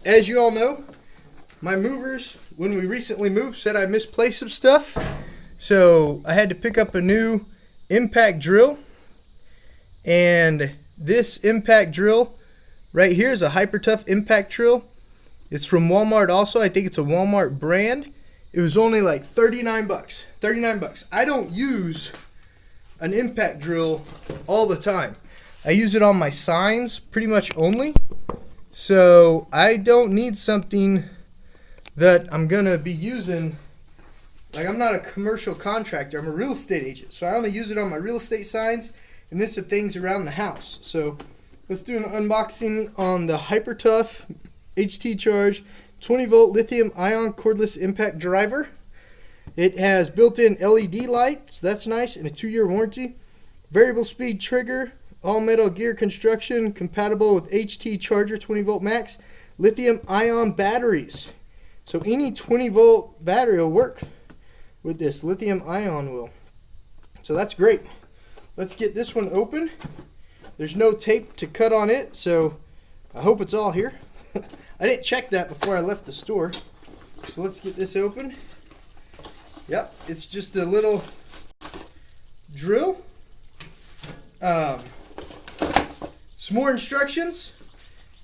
as you all know, my movers, when we recently moved, said I misplaced some stuff. So I had to pick up a new impact drill. And this impact drill right here is a Hyper Tough impact drill. It's from Walmart also. I think it's a Walmart brand. It was only like 39 bucks. 39 bucks. I don't use an impact drill all the time. I use it on my signs pretty much only. So I don't need something that I'm going to be using. Like, I'm not a commercial contractor. I'm a real estate agent. So I only use it on my real estate signs and this of things around the house. So let's do an unboxing on the Hyper Tough HT Charge 20 volt lithium ion cordless impact driver. It has built-in LED lights, that's nice, and a 2-year warranty. Variable speed trigger, all metal gear construction, compatible with HT Charger 20 volt max, lithium ion batteries. So any 20 volt battery will work with this lithium ion will. So that's great. Let's get this one open. There's no tape to cut on it, so I hope it's all here. I didn't check that before I left the store. So let's get this open. Yep, it's just a little drill. Some more instructions,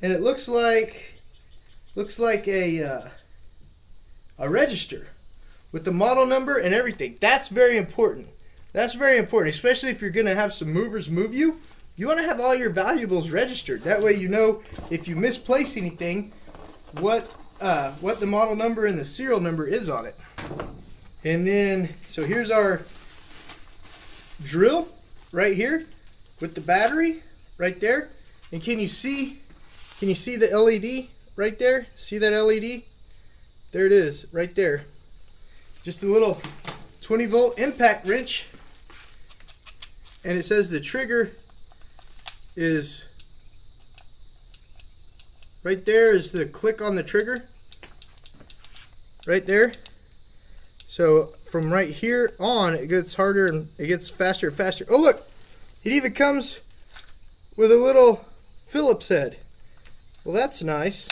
and it looks like a register with the model number and everything. That's very important. That's very important, especially if you're going to have some movers move you. You want to have all your valuables registered. That way you know if you misplace anything, what the model number and the serial number is on it. And then, so here's our drill right here with the battery right there. And can you see the LED right there? See that LED? There it is, right there. Just a little 20 volt impact wrench. And it says the trigger is right there, is the click on the trigger. Right there. So from right here on, it gets harder and it gets faster and faster. Oh look, it even comes with a little Phillips head. Well, that's nice.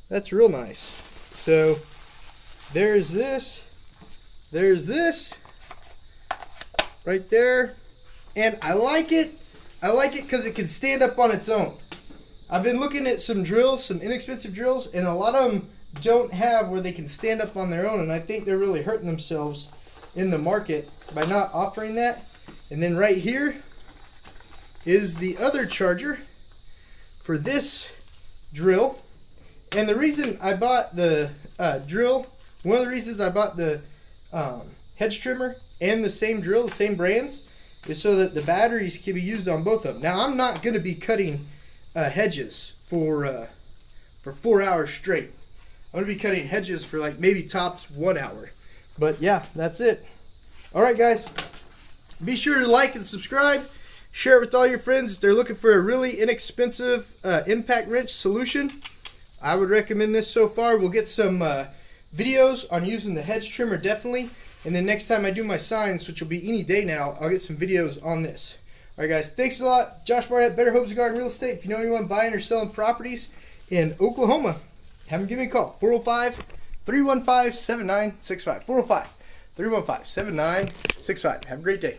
That's real nice. So there's this. There's this. Right there. And I like it. I like it because it can stand up on its own. I've been looking at some drills, some inexpensive drills, and a lot of them don't have where they can stand up on their own, and I think they're really hurting themselves in the market by not offering that. And then right here is the other charger for this drill. And the reason I bought the drill, one of the reasons I bought the hedge trimmer and the same drill, the same brands, is so that the batteries can be used on both of them. Now, I'm not going to be cutting hedges for 4 hours straight. I'm going to be cutting hedges for like maybe tops 1 hour. But yeah, that's it. All right, guys. Be sure to like and subscribe. Share it with all your friends if they're looking for a really inexpensive impact wrench solution. I would recommend this so far. We'll get some videos on using the hedge trimmer definitely. And then next time I do my signs, which will be any day now, I'll get some videos on this. All right, guys. Thanks a lot. Josh Barnett, Better Homes and Garden Real Estate. If you know anyone buying or selling properties in Oklahoma, have them give me a call. 405-315-7965. 405-315-7965. Have a great day.